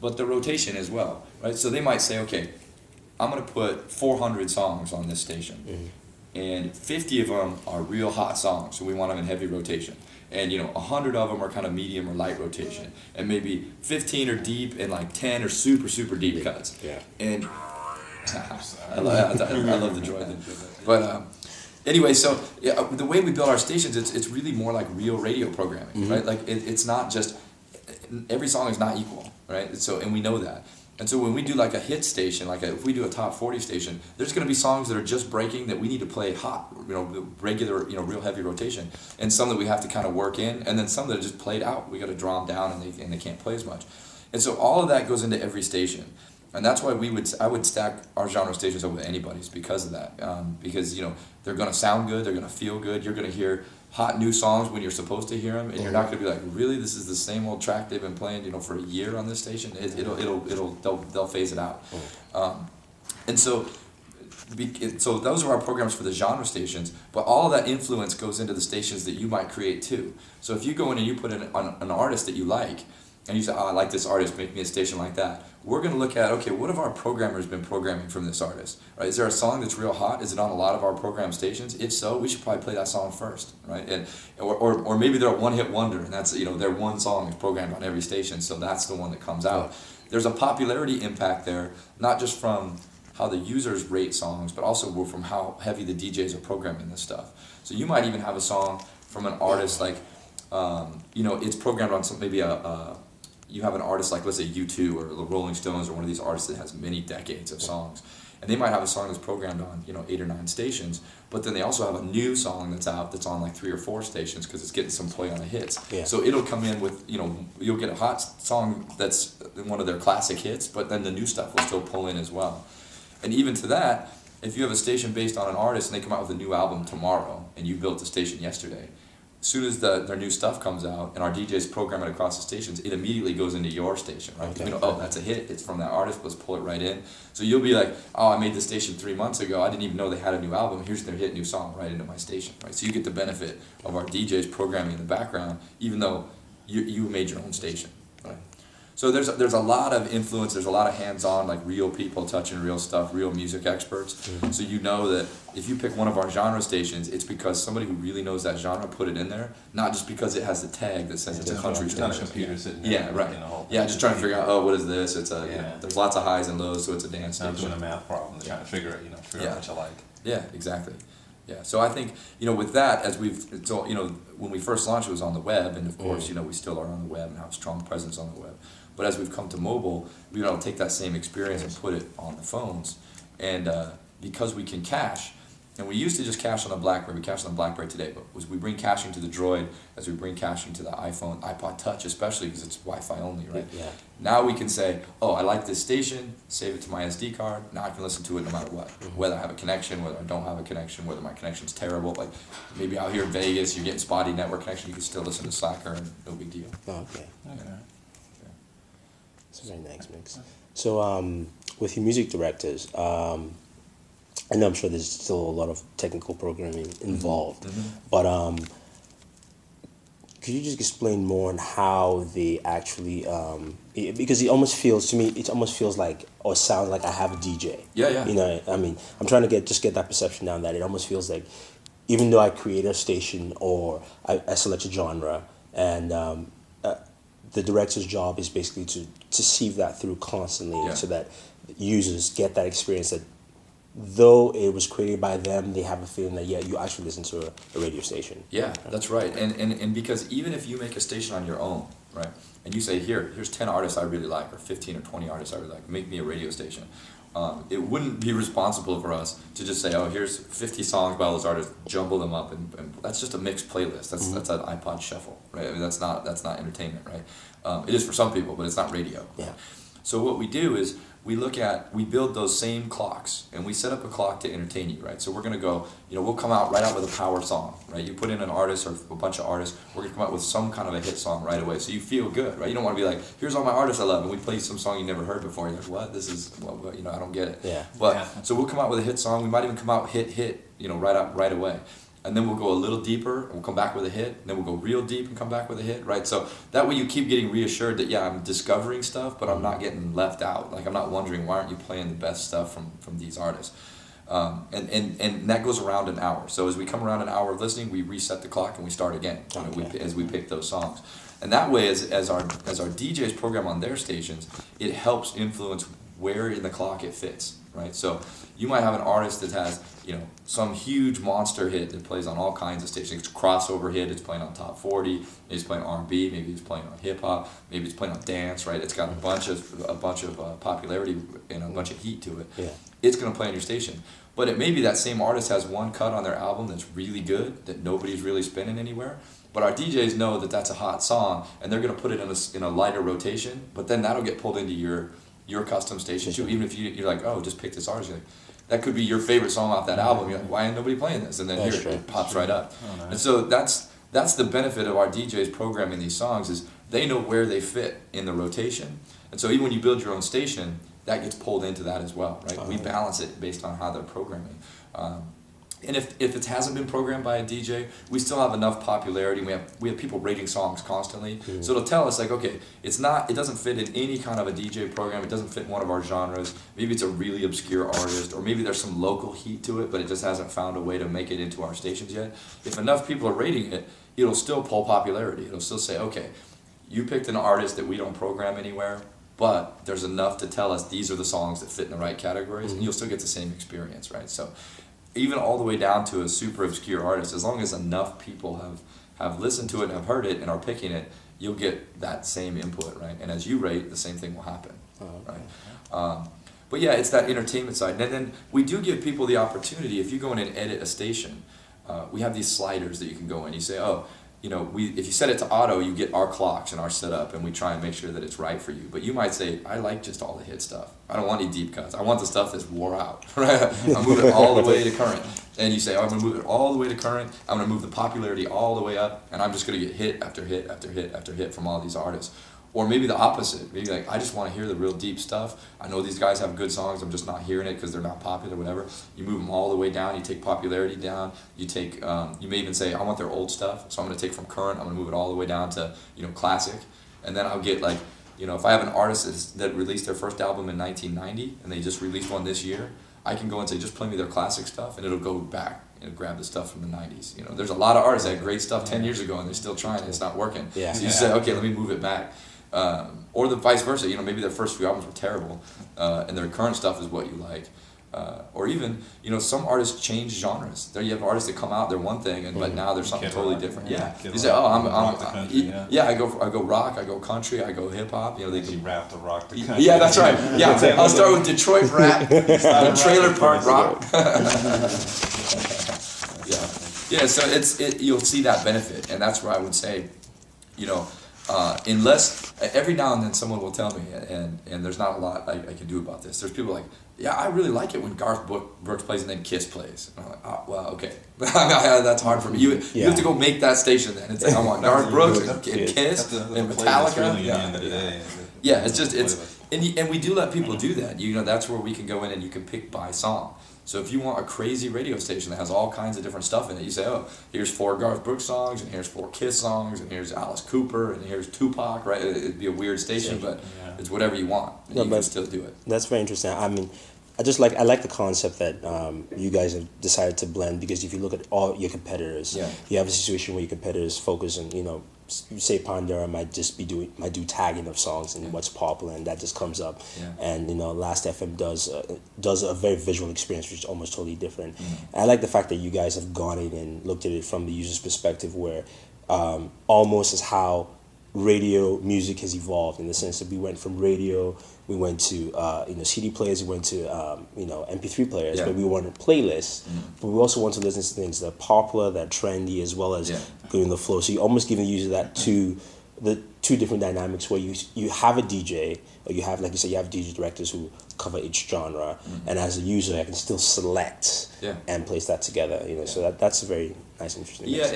but the rotation as well, right? So they might say, okay, I'm going to put 400 songs on this station, and 50 of them are real hot songs, so we want them in heavy rotation. And 100 of them are kind of medium or light rotation, and maybe 15 are deep, and like 10 are super super deep cuts. Yeah. And I love the Johnathan. But anyway, so the way we build our stations, it's really more like real radio programming, right? Like it's not just every song is not equal, right? So and we know that. And so when we do like a hit station, if we do a top 40 station, there's going to be songs that are just breaking that we need to play hot, regular, real heavy rotation, and some that we have to kind of work in, and then some that are just played out. We got to draw them down, and they can't play as much. And so all of that goes into every station, and that's why I would stack our genre stations up with anybody's because of that, because they're going to sound good, they're going to feel good, you're going to hear hot new songs when you're supposed to hear them, and you're not going to be like, really, this is the same old track they've been playing, for a year on this station. They'll phase it out, and so those are our programs for the genre stations. But all of that influence goes into the stations that you might create too. So if you go in and you put in an artist that you like, and you say, oh, I like this artist, make me a station like that. We're going to look at, okay, what have our programmers been programming from this artist, right? Is there a song that's real hot? Is it on a lot of our program stations? If so, we should probably play that song first, right? Or maybe they're a one-hit wonder, and that's, their one song is programmed on every station, so that's the one that comes out. There's a popularity impact there, not just from how the users rate songs, but also from how heavy the DJs are programming this stuff. So you might even have a song from an artist like, it's programmed on maybe you have an artist like, let's say, U2 or the Rolling Stones or one of these artists that has many decades of songs. And they might have a song that's programmed on, 8 or 9 stations, but then they also have a new song that's out that's on like 3 or 4 stations because it's getting some play on the hits. Yeah. So it'll come in with, you'll get a hot song that's one of their classic hits, but then the new stuff will still pull in as well. And even to that, if you have a station based on an artist and they come out with a new album tomorrow and you built the station yesterday, as soon as their new stuff comes out and our DJs program it across the stations, it immediately goes into your station, right? Okay. Oh, that's a hit. It's from that artist. Let's pull it right in. So you'll be like, oh, I made this station 3 months ago. I didn't even know they had a new album. Here's their hit new song right into my station, right? So you get the benefit of our DJs programming in the background, even though you made your own station, right? So there's a lot of influence. There's a lot of hands-on, like real people touching real stuff, real music experts. So you know that if you pick one of our genre stations, it's because somebody who really knows that genre put it in there, not just because it has the tag that says it's a country station. It's not a computer sitting there. Yeah, right. Just trying to figure out, what is this? It's there's lots of highs and lows, so it's a dance Not station. doing a math problem. They're trying to figure out what you like. Yeah, exactly. Yeah, so I think, with that, when we first launched, it was on the web, and of course, we still are on the web and have a strong presence on the web. But as we've come to mobile, we take that same experience and put it on the phones. And because we can cache, and we used to just cache on the BlackBerry, we cache on the BlackBerry today, but as we bring caching to the Droid, as we bring caching to the iPhone, iPod Touch especially, because it's Wi-Fi only, right? Yeah. Now we can say, oh, I like this station, save it to my SD card, now I can listen to it no matter what. Whether I have a connection, whether I don't have a connection, whether my connection's terrible, like maybe out here in Vegas, you're getting spotty network connection, you can still listen to Slacker and no big deal. Oh, okay. Okay. It's a very nice mix. So, with your music directors, I know I'm sure there's still a lot of technical programming involved, but could you just explain more on how they actually, because it almost feels like, or sounds like I have a DJ. Yeah. I'm trying to get that perception down that it almost feels like, even though I create a station or I select a genre, and the director's job is basically to sieve that through constantly so that users get that experience that though it was created by them, they have a feeling that, you actually listen to a radio station. Yeah, that's right. And because even if you make a station on your own, right, and you say, here's 10 artists I really like, or 15 or 20 artists I really like, make me a radio station. It wouldn't be responsible for us to just say, oh, here's 50 songs by those artists, jumble them up, and that's just a mixed playlist. That's an iPod shuffle, right? I mean, that's not entertainment, right? It is for some people, but it's not radio. Yeah. So what we do is we build those same clocks, and we set up a clock to entertain you, right? So we're going to go, we'll come out right out with a power song, right? You put in an artist or a bunch of artists, we're going to come out with some kind of a hit song right away, so you feel good, right? You don't want to be like, here's all my artists I love, and we play some song you never heard before. You're like, what? This is, I don't get it. Yeah. But, so we'll come out with a hit song. We might even come out hit, right away. and then we'll go a little deeper, and we'll come back with a hit, and then we'll go real deep and come back with a hit, right? So that way you keep getting reassured that, yeah, I'm discovering stuff, but I'm not getting left out. Like, I'm not wondering, why aren't you playing the best stuff from these artists? And that goes around an hour. So as we come around an hour of listening, we reset the clock and we start again, as we pick those songs. And that way, as our DJs program on their stations, it helps influence where in the clock it fits, right? So you might have an artist that has, some huge monster hit that plays on all kinds of stations. It's a crossover hit, it's playing on top 40, maybe it's playing R&B, maybe it's playing on hip hop, maybe it's playing on dance, right? It's got a bunch of popularity and a bunch of heat to it. Yeah. It's going to play on your station. But it may be that same artist has one cut on their album that's really good, that nobody's really spinning anywhere. But our DJs know that that's a hot song, and they're going to put it in a lighter rotation, but then that'll get pulled into your custom station too. Even if you're like, oh, just pick this artist, you're like, that could be your favorite song off that album. You're like, why ain't nobody playing this? And then here it pops right up. Oh, nice. And so that's the benefit of our DJs programming these songs, is they know where they fit in the rotation. And so even when you build your own station, that gets pulled into that as well, right? We balance it based on how they're programming. And if it hasn't been programmed by a DJ, we still have enough popularity. We have people rating songs constantly, so it'll tell us like, okay, it doesn't fit in any kind of a DJ program. It doesn't fit in one of our genres. Maybe it's a really obscure artist, or maybe there's some local heat to it, but it just hasn't found a way to make it into our stations yet. If enough people are rating it, it'll still pull popularity. It'll still say, okay, you picked an artist that we don't program anywhere, but there's enough to tell us these are the songs that fit in the right categories, and you'll still get the same experience, right? So even all the way down to a super obscure artist, as long as enough people have listened to it and have heard it and are picking it, you'll get that same input, right? And as you rate, the same thing will happen, right? But yeah, it's that entertainment side. And then we do give people the opportunity, if you go in and edit a station, we have these sliders that you can go in. You say, oh, if you set it to auto, you get our clocks and our setup, and we try and make sure that it's right for you. But you might say, I like just all the hit stuff. I don't want any deep cuts. I want the stuff that's wore out, right? I'm moving all the way to current. And you say, oh, I'm going to move it all the way to current. I'm going to move the popularity all the way up, and I'm just going to get hit after hit after hit after hit from all these artists. Or maybe the opposite. Maybe like, I just want to hear the real deep stuff. I know these guys have good songs. I'm just not hearing it because they're not popular, whatever. You move them all the way down. You take popularity down. You take. You may even say, I want their old stuff. So I'm going to take from current. I'm going to move it all the way down to classic. And then I'll get like, if I have an artist that released their first album in 1990 and they just released one this year, I can go and say, just play me their classic stuff, and it'll go back and grab the stuff from the 90s. There's a lot of artists that had great stuff 10 years ago and they're still trying. It's not working. Yeah. So you say, okay, let me move it back. Or the vice versa, maybe their first few albums were terrible, and their current stuff is what you like. Or even, some artists change genres. There you have artists that come out, they're one thing, but now they're something totally different. Yeah. You say, oh, I go rock, I go country, I go hip hop. They rap the rock the country. Yeah, that's right. Yeah, I'll start with Detroit rap, trailer park rock. Yeah. So you'll see that benefit, and that's where I would say, unless every now and then someone will tell me, and there's not a lot I can do about this. There's people like, yeah, I really like it when Garth Brooks plays and then Kiss plays. And I'm like, oh, well, okay. That's hard for me. You have to go make that station then. It's like, I want Garth Brooks and Kiss and Metallica. Yeah, and we do let people do that. That's where we can go in and you can pick by song. So if you want a crazy radio station that has all kinds of different stuff in it, you say, oh, here's 4 Garth Brooks songs, and here's 4 Kiss songs, and here's Alice Cooper, and here's Tupac, right? It'd be a weird station, but it's whatever you want, and you can still do it. That's very interesting. I mean, I like the concept that you guys have decided to blend, because if you look at all your competitors, you have a situation where your competitors focus on, say Pandora might do tagging of songs and what's popular, and that just comes up. And Last FM does a very visual experience, which is almost totally different. I like the fact that you guys have gone in and looked at it from the user's perspective, where almost as how radio music has evolved, in the sense that we went from radio, we went to CD players, we went to MP3 players, but we wanted playlists, but we also want to listen to things that are popular, that are trendy, as well as going the flow. So you almost give the user the two different dynamics, where you have a DJ, or you have, like you said, you have DJ directors who cover each genre, and as a user I can still select and place that together. So that's a very nice, interesting mix.